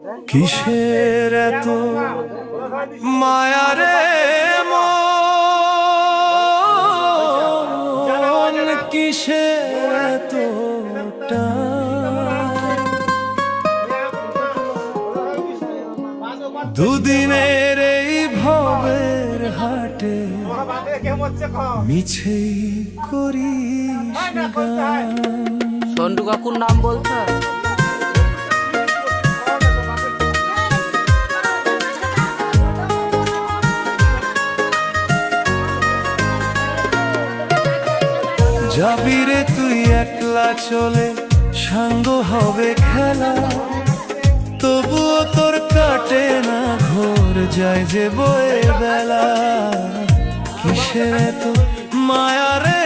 কিসের এত মায়া রে মন, কিসের এত দুদিনের এই ভবের হাটে মিছেই করিস গান। সন্টু কাকুর নাম বলছে। যাবি রে তুই একলা চলে, সাঙ্গ হবে খেলা, তবুও তোর কাটে না ঘোর, যায় যে বয়ে বেলা। কিসের এত মায়া রে